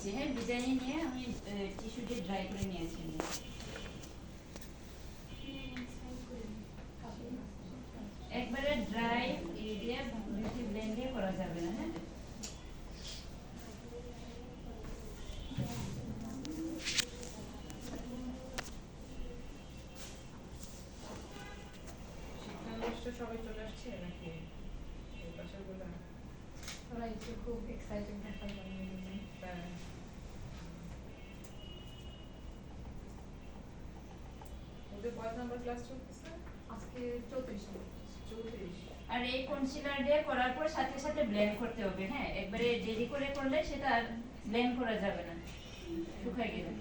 নিয়েছি, হ্যাঁ ডিজাইনে নিয়ে আমি টিস্যু দিয়ে ড্রাই করে নিয়েছি। একবারে ড্রাই দিয়ে বিউটি ব্লেন্ড দিয়ে করা যাবে না, হ্যাঁ সবাই চলে আসছে নাকি এই বাসাগুলো ওরা একটু খুব এক্সাইটেড দেখার জন্য ওদের কয় নাম্বার ক্লাস চলতেছে আজকে 34 আর এই কনসিলার দিয়ে করার পর সাথে সাথে ব্লেন্ড করতে হবে, হ্যাঁ একবারে দেরি করে করলে সেটা আর ব্লেন্ড করা যাবে না, শুকায় গেলে।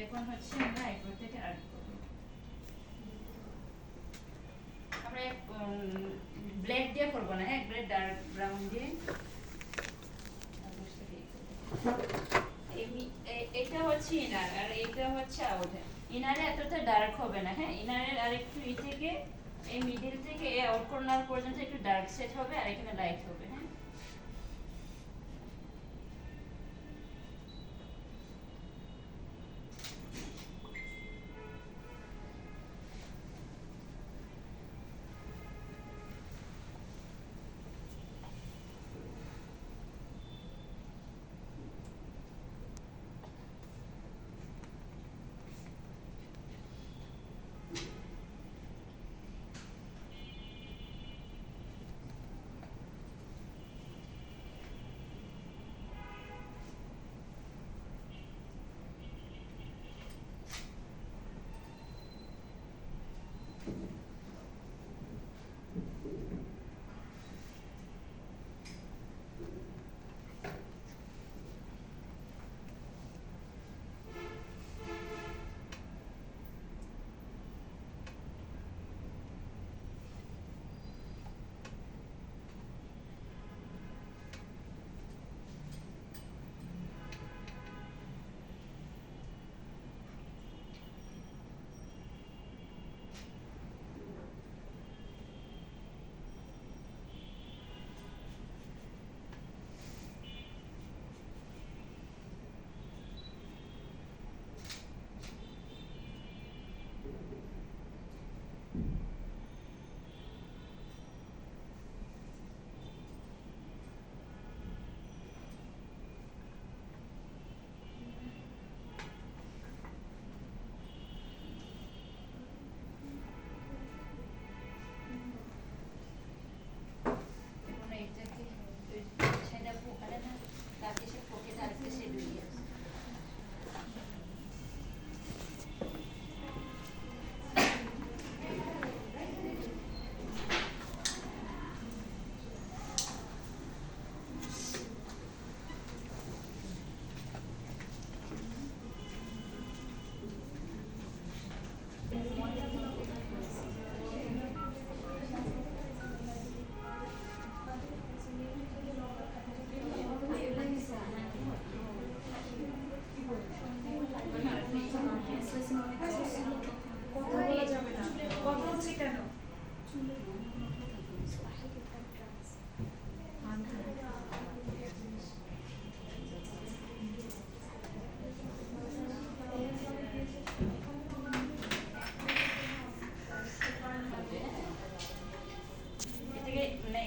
এখন হচ্ছে আমরা আইব্রো থেকে আর্ট করব। আমরা ব্ল্যাক দিয়ে করবো না, একবারে ডার্ক ব্রাউন দিয়ে। এটা হচ্ছে ইনার আর এটা হচ্ছে আউটার। ইনারে এতটা ডার্ক হবে না, হ্যাঁ ইনারের আর একটু ই থেকে এই মিডল থেকে এই আউট কর্নার পর্যন্ত একটু ডার্ক সেট হবে আর এখানে লাইট হবে, হ্যাঁ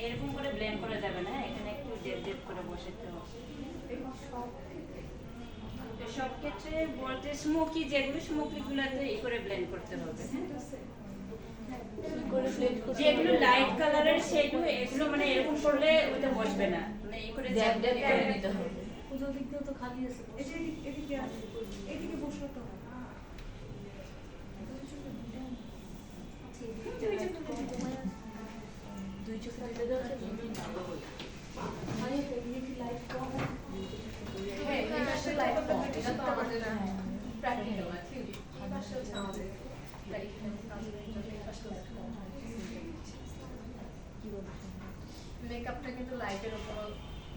এরকম করে ব্লেন্ড করা যাবে না, এখানে একটু ডেপ ডেপ করে বসাতে হবে। সব ক্ষেত্রে বলতে স্মোকি যেগুলো স্মোকি গুলাতে এই করে ব্লেন্ড করতে হবে, যেগুলো লাইট কালারের সেগুলো এগুলো মানে এরকম করলে ওটা বসবে না, মানে এই করে ডেপ ডেপ করে দিতে হবে। পুজো দিক দিয়ে তো খালি আছে, এদিকে এদিকে বসো তো দুই চোখে দিতে যাচ্ছে মানে এদিকে লাইট কম, হ্যাঁ এই পাশে লাইট কম, এটা তো আমাদের প্র্যাকটিক্যাল না থিওরি, এই পাশে হচ্ছে আমাদের লাইট মেকআপটা কিন্তু লাইটের উপর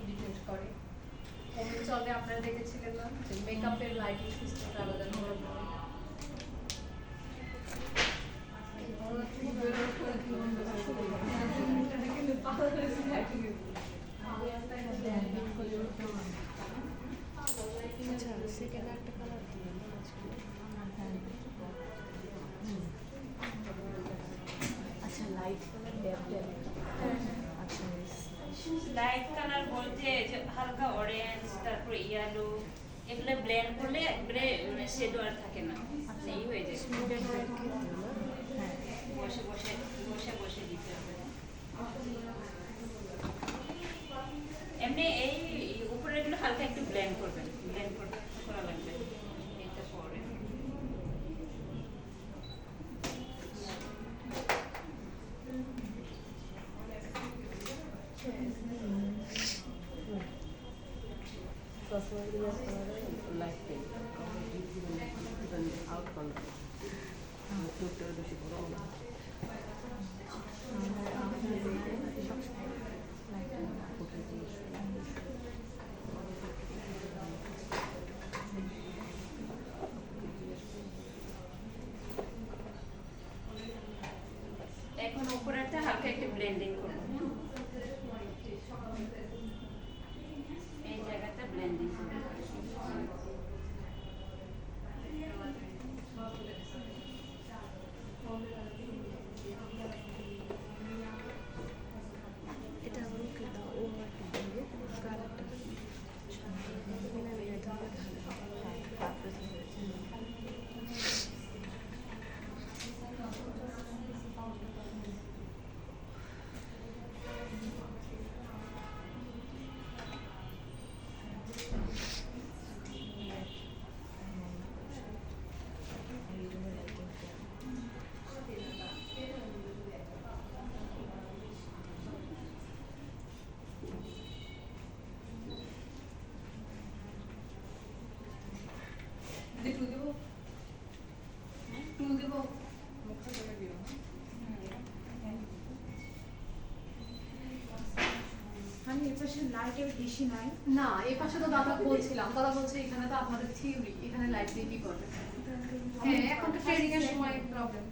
ডিপেন্ড করে। কোন চলে আপনারা দেখেছিলেন না যে মেকআপের লাইটিং সিস্টেমটা আলাদা করে আচ্ছা সেকেন্ড একটা কালার দিবেন না আচ্ছা লাইট কালার ড্যাপ ড্যাপ আচ্ছা লাইট কালার বলতে এই যে হালকা অরেঞ্জ তারপর ইয়েলো এগুলো ব্লেন্ড করলে একবারে মানে শেডো আর থাকে না আপনি এই হয়ে যায় স্টুডেন্ট ক্ষেত্রে না হ্যাঁ বসে বসে বসে বসে দিতে হবে এমনি এই উপরের গুলো হালকা একটু ব্লেন্ড করবেন ব্লেন্ড করা লাগবে এটা পরে এখন উপরেরটা হালকা একটু ব্লেন্ডিং করব এই জায়গাটা ব্লেন্ডিং করব এটা আমার ওকে দাও ও একটা দিবে কালারটা এটা টুল দেবো টুল দেবো আমি এর পাশে লাইটের বেশি নাই না এই পাশে তো দাদা বলছিলাম দাদা বলছে এখানে তো আপনাদের থিওরি এখানে লাইট দিয়ে কি করবে হ্যাঁ এখন তো ট্রেনিং এর সময় প্রবলেম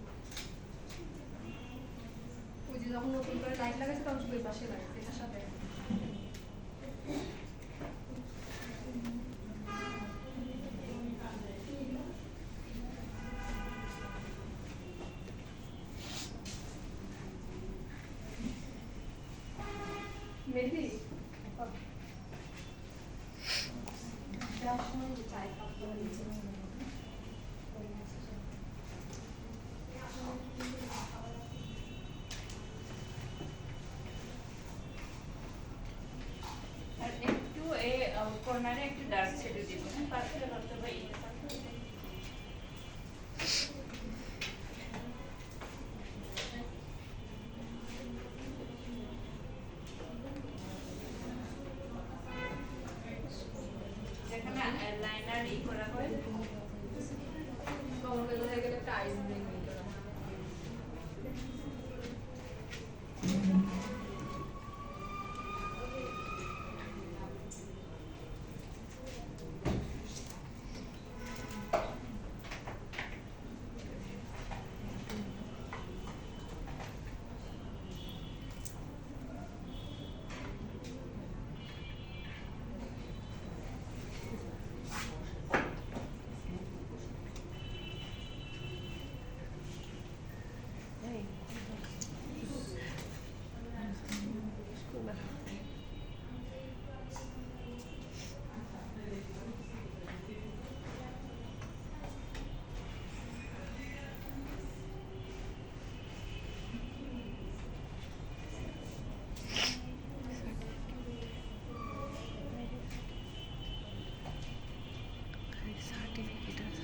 ওই যে যখন নতুন করে লাইট লাগাইছে তখন শুধু এই পাশে লাগাইছে এটার সাথে মেহেদি চাই কাপ করে নিচে আর একটু এই কর্নারে একটু ডার্ক শেডো দিব হ্যাঁ পার্পল অথবা এই যেখানে লাইনার ই করা হয় কমন বেলা হয়ে গেলে একটা আইস ব্রেক নিয়ে করা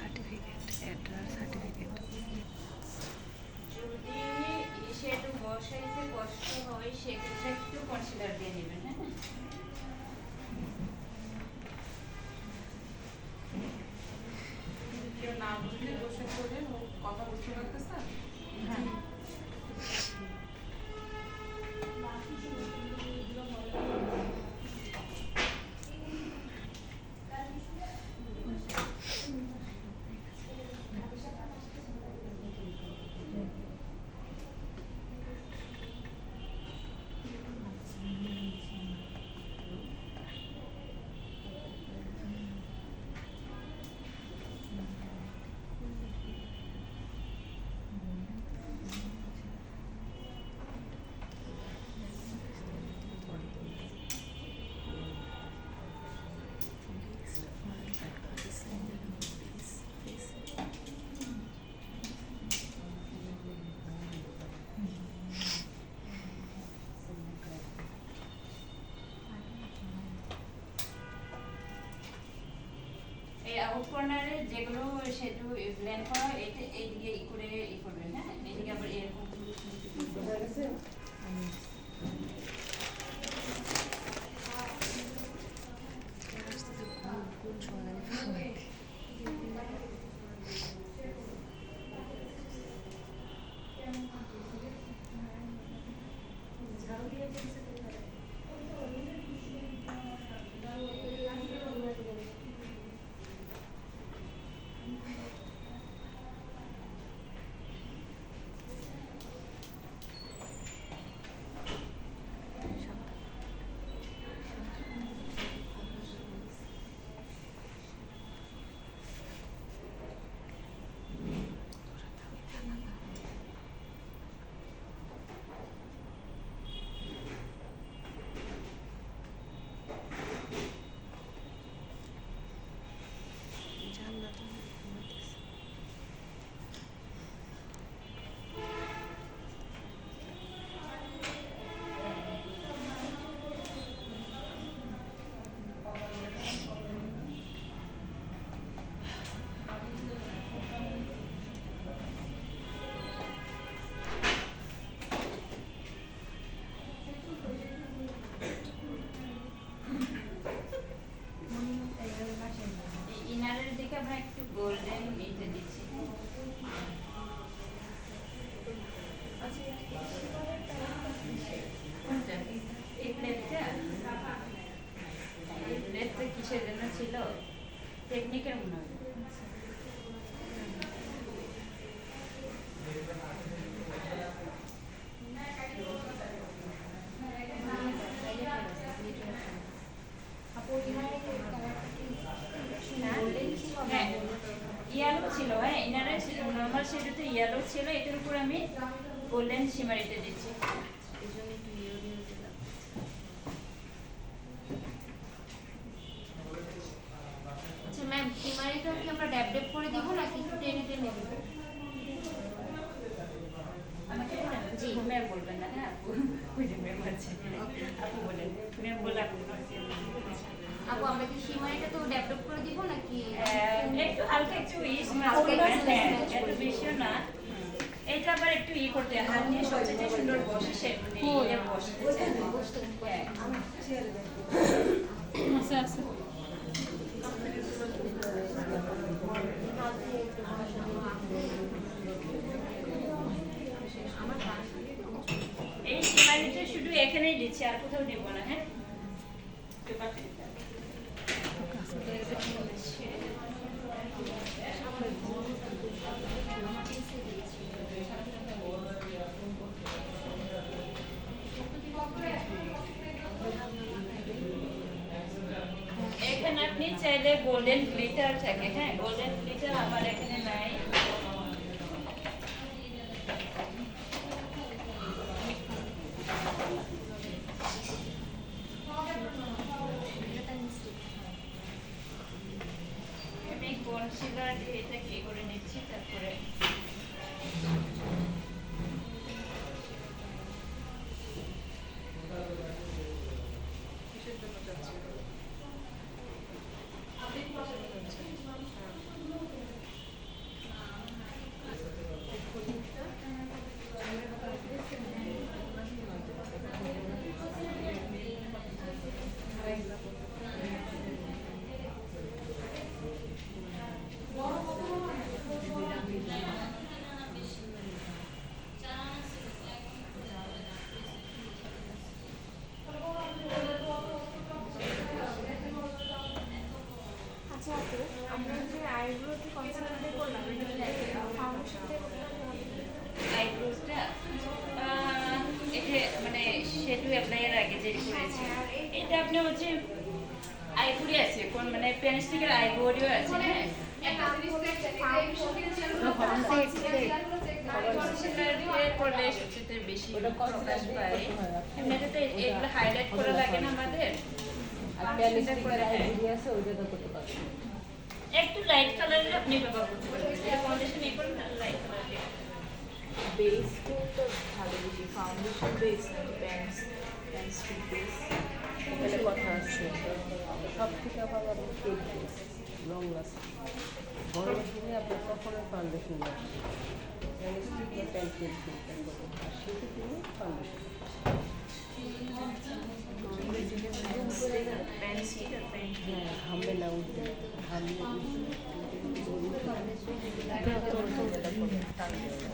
সার্টিফিকেট অ্যাড্রাস সার্টিফিকেট যদি শেডো বসাইতে কষ্ট হয় সেক্ষেত্রে একটু কনসিলার দিয়ে নেবেন হ্যাঁ কেউ না বুঝলে বসে পড়ে কথা বুঝতে পারতেছে হ্যাঁ কর্নারে যেগুলো সেটু ব্লেন্ড করা হয়, এটা এইদিকে ই করে ই করবেন, হ্যাঁ এইদিকে আবার এরকম বোঝা গেছে? ইনারের দিকে আমরা একটু গোল্ডেন এটা দিচ্ছি। কোনটা? এই প্লেটটা? এই প্লেটটা কিসের জন্য ছিল? টেকনিকের মনে হয়। হ্যাঁ, ইয়েলো ছিল, হ্যাঁ ইনারের নর্মাল শেডে ইয়েলো ছিল, এটার উপর আমি গোল্ডেন শিমারিতে দিচ্ছি। আচ্ছা ম্যাম, শিমারিটা কি আমরা ড্যাব ড্যাব করে দিব নাকি একটু টেনে টেনে দিব? আমাকে জি ম্যাম বলবেন না, হ্যাঁ আপু, ওই যে ম্যাম আছে, আপু বলেন, ম্যাম বলে আপু। আপু আমরা কি শিমারিটা তো ড্যাব ড্যাব করে দিব নাকি? একটু হালকা একটু স্ম্যাশ হালকা করবেন, একটু হ্যাঁ smash এত করবেন। বেশিও না। এটা আবার একটু করতে হয়, হাত দিয়ে সবচেয়ে সুন্দর বসে সে মানে বসে। হ্যাঁ আচ্ছা আচ্ছা। এই শিমারিটা শুধু এখানেই দিচ্ছি, আর কোথাও দিব না, হ্যাঁ এখানে আপনি চাইলে গোল্ডেন গ্লিটার থাকে, হ্যাঁ গোল্ডেন গ্লিটার আমার এখানে নাই। আমি কনসিলার দিয়ে এটা কি করে নিচ্ছি, তারপরে কিসের জন্য যাচ্ছে? আচ্ছা আপু, আমরা যে আইব্রোতে কনসিলার দিয়ে করলাম, ফাউন্ডেশন দিয়ে করলাম আইব্রোসটা এটা মানে শ্যাডো অ্যাপ্লাইয়ের আগে যে করেছি, এটা আপনি হচ্ছে আইবরি আছে, কোন মানে পেনস্টিকের আইবরিও আছে, হ্যাঁ কনসিলার দিয়ে করলে সবচেয়ে বেশি প্রকাশ পায়। এমনিতে তো এগুলো হাইলাইট করা লাগে না আমাদের, সেটা করে হ্যাঁ একটু লাইট কালারের আপনি ব্যবহার করতে পারবেন, যেটা ফাউন্ডেশন এই করেন লাইট কালারের। বেস তো ভালো বেশি ফাউন্ডেশন বেস নাকি প্যান্টস বেস এখানে কথা আছে সব থেকে আবার লং লাস্টিং বড় মেশিনে আপনার কখনোই ফাউন্ডেশন লাগবে স্টিক বা পেন্সিল আর সেটা দিয়ে ফাউন্ডেশন হ্যাঁ ঘামবে না উঠবে ঘামলে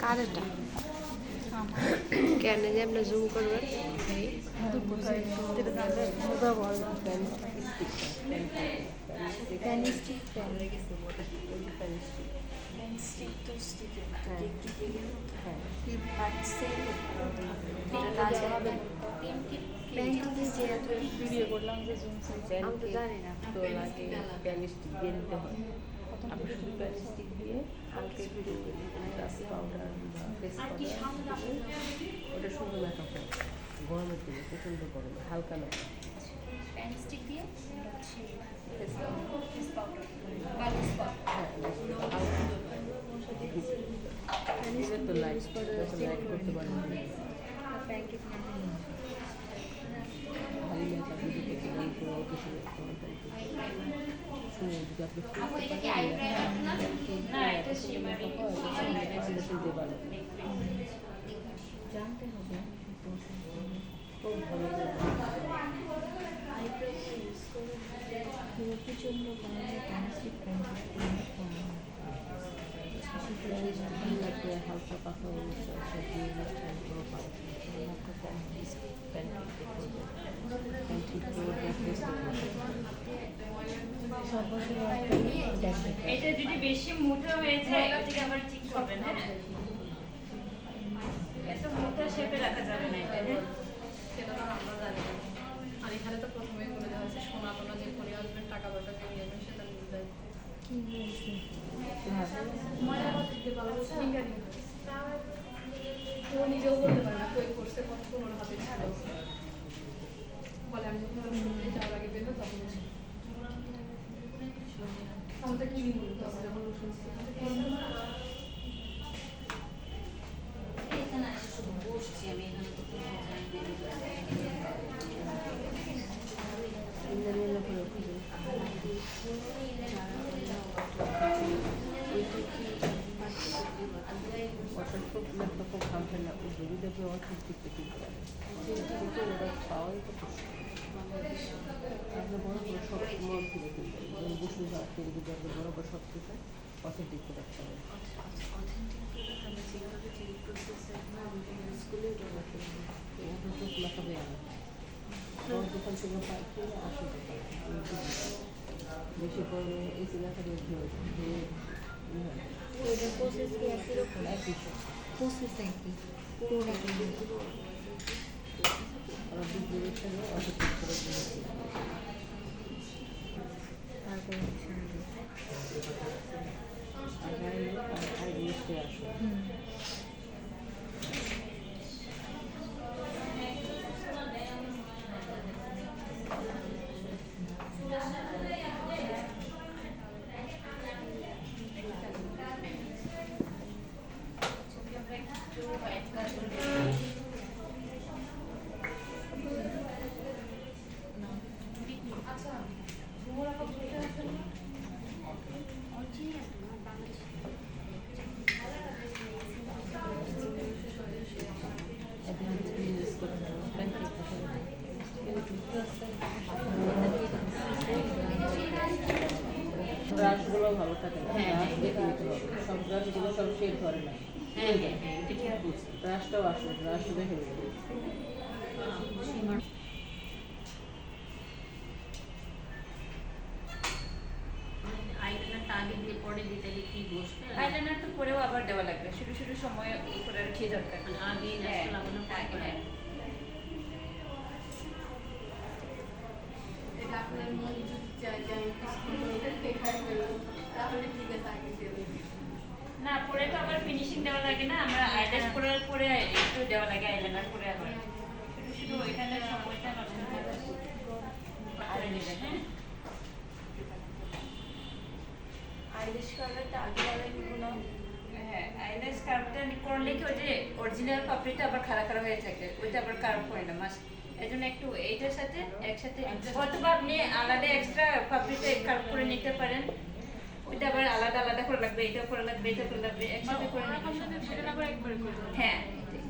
কার এটা কেন যে আপনি জুম করবেন ভিডিও করলাম যে জুম আমি তো জানি না তো লাগে প্যানিস্টিক দিয়ে নিতে হয় আপনি শুধু প্যানিস্টিক দিয়ে হালকা একটু গ্লাস পাউডার বা ফেস পাউডার ওটা সুন্দর মেকআপ হয় গরমের দিনে প্রচণ্ড গরমে হালকা মেকআপ প্যানস্টিক দিয়ে ফেস ফেস পাউডার বালিশ তো লাইট লাইট করতে পারেন ভালো মেকআপ যদি করতে পারেন তো কিছু শুনে যদি আপনি না এটা শিমারি ফাউন্ডেশন দিয়ে বানাবেন জানতে হবে খুব ভালো প্রচন্ড গরমে প্লাস্টিক লাগবে হালকা পাখা দিয়ে কোনো এটা যদি বেশি মোটা হয়ে যায় ওটাকে আবার ঠিক করবেন হ্যাঁ এত মোটা শেপে রাখা যাবে না এটা হ্যাঁ? সেটা তো আমরা জানি না। আর এখানে তো প্রথমেই বলে দেওয়া হয়েছে সোনা টোনা যে পরে আসবেন টাকা পয়সা দিয়ে নেবেন সেটা নিজে দায়িত্ব ও নিজেও বলতে পারে না কই করছে কত কোনো হাতে ছিল বলে আমি যখন শুনতে যাওয়ার আগে বের হই তখন আমাদের কি বলতো তখন যখন শুনছি এখানে এসে শুধু বসছি আমি এখানে তো কোনো ওটা খুব ল্যাপটপ খুব ঘামবে না ওই যদি দেখবে অর্থের দিকতে কিনতে পারে কিন্তু ওটা পাওয়াই তো আপনি বড় বড় সব মল থেকে কিনতে পারেন বসে থেকে যদি আপনি বড় বড় সব থেকে অর্থের দিকতে রাখতে হবে এখন তো লেখাবে আমার বড় দোকান থেকে পাই কিনে 80 টাকা বেশি পড়লে এই লেখাবে ধুয়ে ওইটা প্রসেস কি একই রকম প্রসেস একই পুরোটা ওরা বিক্রির সঙ্গে অর্ধেক করে দিয়েছে তারপরে আর জিনিসটা আসে ব্রাশগুলো ভালো থাকে না ব্রাশ দেখে নিতে হবে সব ব্রাশগুলো সব শেড ধরে না ব্রাশটাও আসে ব্রাশও দেখে নিতে হবে আইলাইনার তো পরেও আবার দেওয়া লাগবে শুরু শুরু সময় করে রেখে দরকার আগে লাগানো হ্যাঁ এটা আপনার মন যদি চায় যে আমি কিছু দেখাই ফেলবো তাহলে ঠিক আছে আগে দিয়ে দেবো না পরে তো আবার ফিনিশিং দেওয়া লাগে না আমরা আইল্যাশ করার পরে একটু দেওয়া লাগে আইলাইনার করে আবার শুধু শুধু ওইখানে সময়টা নষ্ট হয়ে যাবে করে নেবেন হ্যাঁ আইরিশ কালারটা আগে লাগাই দিব না হ্যাঁ আইল্যাশ কার্ভটা করলে কি ওই যে অরিজিনাল পাপড়িটা আবার খাড়া খাড়া হয়ে থাকে ওইটা আবার কার্ভ হয় না মাস এই জন্য একটু এইটার সাথে একসাথে অথবা আপনি আলাদা এক্সট্রা পাপড়িটা কার্ভ করে নিতে পারেন ওইটা আবার আলাদা আলাদা করে লাগবে, এটা করে লাগবে, এটা করে লাগবে, একসাথে করে নিলে সেটা না করে একবারে করে দেবো। হ্যাঁ এটাই।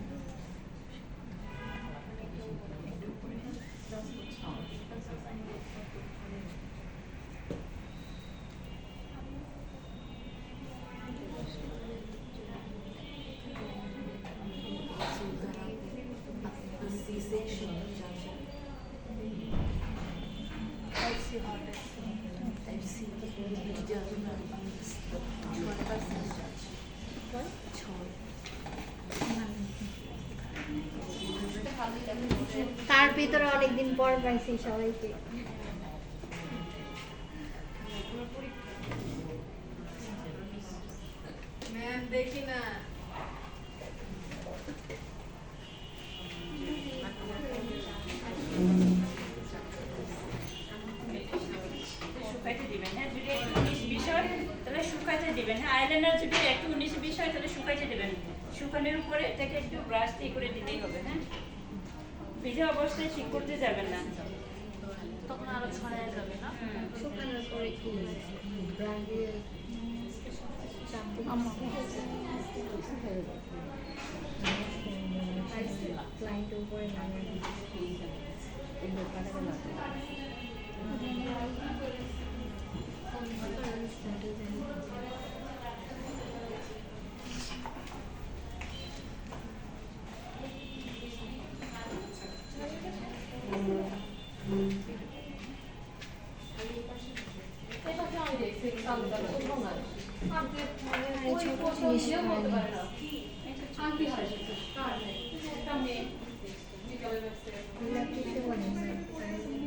তার ভিতরে অনেকদিন পর পাইছি সবাইকে। ম্যাম দেখি না শুকাইতে দিবেন, হ্যাঁ যদি একটু 19-20 হয় তাহলে শুকাইতে দিবেন, হ্যাঁ আইলাইনার যদি একটু 19-20 হয় তাহলে শুকাইতে দিবেন, শুকানোর উপরে এটাকে একটু ব্রাশ দিয়ে করে দিলেই হবে। হ্যাঁ ভিজা অবস্থায় ঠিক করতে যাবেন না। তখন আরো ছড়ায় যাবে না? শুকানোর পরে কি ব্রাশ দিয়ে ক্লায়েন্টের উপরে নামিয়ে এগুলো কাটাতে লাগবে। এই পাশে আমি দেখছি সামনে কোথাও নাই আপনি মানে ওই ছোট প্রথম জিনিস দিয়ে বলতে হয়। পারে না আন্টি হয় কার নেই একটা মেয়ে বিকালে ব্যস্ত এগুলো কিছু বলে না।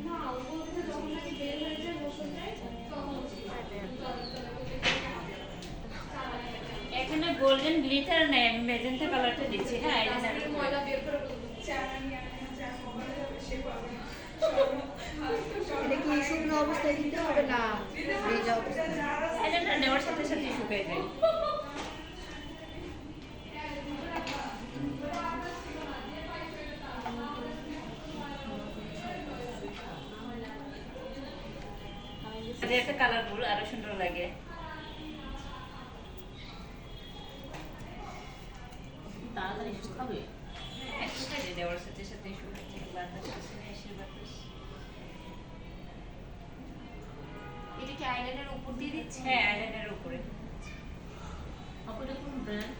না ও বলতে যখন নাকি বের হয়ে যায় বসে যায় তখন এখানে গোল্ডেন গ্লিটার নেই, আমি মেজেন্টা কালারটা দিচ্ছি। হ্যাঁ আইলাইনার ময়লা বের করে এটা কি শুকনো অবস্থায় দিতে হবে না ভিজা অবস্থায়? আইলাইনার নেওয়ার সাথে সাথে শুকাই যায়। একটা কালারফুল আরো সুন্দর লাগে। তাড়াতাড়ি শুকাবে। হ্যাঁ শুকাই যায়, দেওয়ার সাথে সাথে শুকাই যায়। বাতাস আসে না, এসে বাতাস। এটা কি আইলাইনারের উপর দিয়ে দিচ্ছি? হ্যাঁ আইলাইনারের উপরে। আপু এটা কোন ব্র্যান্ড?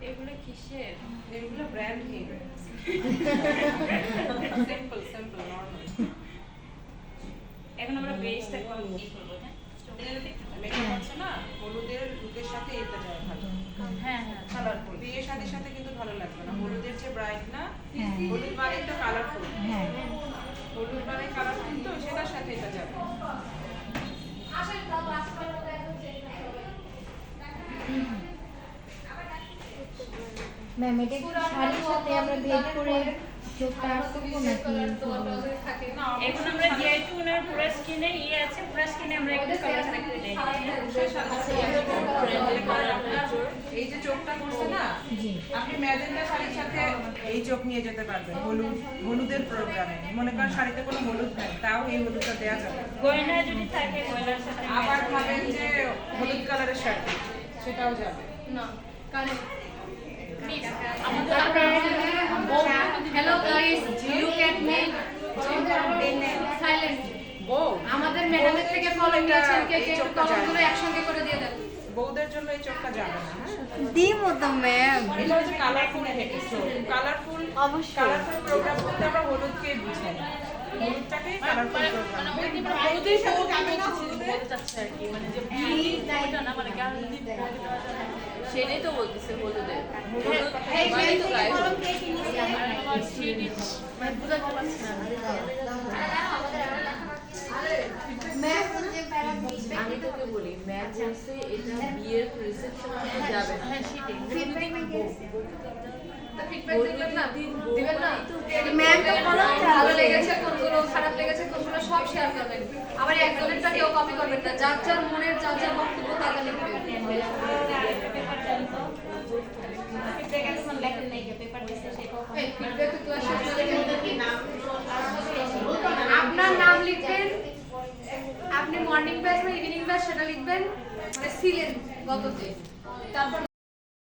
এগুলো কিসের? এগুলো ব্র্যান্ড নেই, সিম্পল সিম্পল নরমাল। এখন আমরা বেসটা কি করবো? হ্যাঁ মেকআপ আছে না, হলুদের লুকের সাথে এটা যায় ভালো। হ্যাঁ হ্যাঁ। কালারফুল। বিয়ের শাদীর সাথে কিন্তু ভালো লাগবে না, হলুদের যে ব্রাইট না, হলুদ মানে একটু কালারফুল, হলুদ মানে কালারফুল, তো সেটার সাথে এটা যাবে। ম্যাম এটা কি শাড়ির সাথে আমরা বের করে চোখটা আটকাবো নাকি থাকে না, এখন আমরা জিআই2 ওনার পুরো স্কিনে আছে, পুরো স্কিনে আমরা একটু কালার রাখতে দেই। এই যে চোখটা করছে না, আপনি ম্যাজেন্টা শাড়ির সাথে এই চোখ নিয়ে যেতে পারবেন। হলুদের প্রোগ্রামে মনে করেন শাড়িতে কোনো হলুদ নেই, তাও এই হলুদটা দেওয়া যাবে। গয়না যদি থাকে গয়নার সাথে আবার ভাবেন যে হলুদ কালারের শাড়ি, সেটাও যাবে। না কারণ hello guys, look at me. Silent. বউ আমাদের ম্যাডামের থেকে ফলো নিয়েছেন, কে কে এই চোখটা কলমগুলো যাবে। একসঙ্গে করে দিয়ে দেন। বউদের জন্য এই চোখটা যাবে না, হ্যাঁ? দিমো তো ম্যাম। এটা হচ্ছে কালারফুল চোখ। কালারফুল অবশ্যই। কালারফুল প্রোগ্রাম করতে আমরা হলুদকে বুঝাই, হলুদটাকে কালারফুল প্রোগ্রাম। হলুদের সাথে যাবে না, বলতে চাচ্ছে আর কি, মানে যে এটা না মানে গায়ে হলুদ দেওয়া যাবে না। সেটাই তো বলতেছে হলুদের। হলুদ মানে তো গায়ে হলুদ। আর আমার স্কিন মানে বুঝাতে পারছি না। আমি তোকে বলি ম্যাম বলছে এটা বিয়ের রিসেপশনে যাবে না। হ্যাঁ সেটাই। ফিডব্যাক দিবেন না? দিবেন না? ম্যাম তো বলো ভালো লেগেছে কোনগুলো, খারাপ লেগেছে কোনগুলো, সব শেয়ার করবেন। আবার একজনেরটা কেউ কপি করবেন না, যার যার মনের যার যার বক্তব্য তাকে লিখবেন। এই feedback তো আসলে আপনার নাম লিখবেন, আপনি মর্নিং ব্যাচ বা ইভিনিং ব্যাচ সেটা লিখবেন মানে সিলেন গততে। তারপর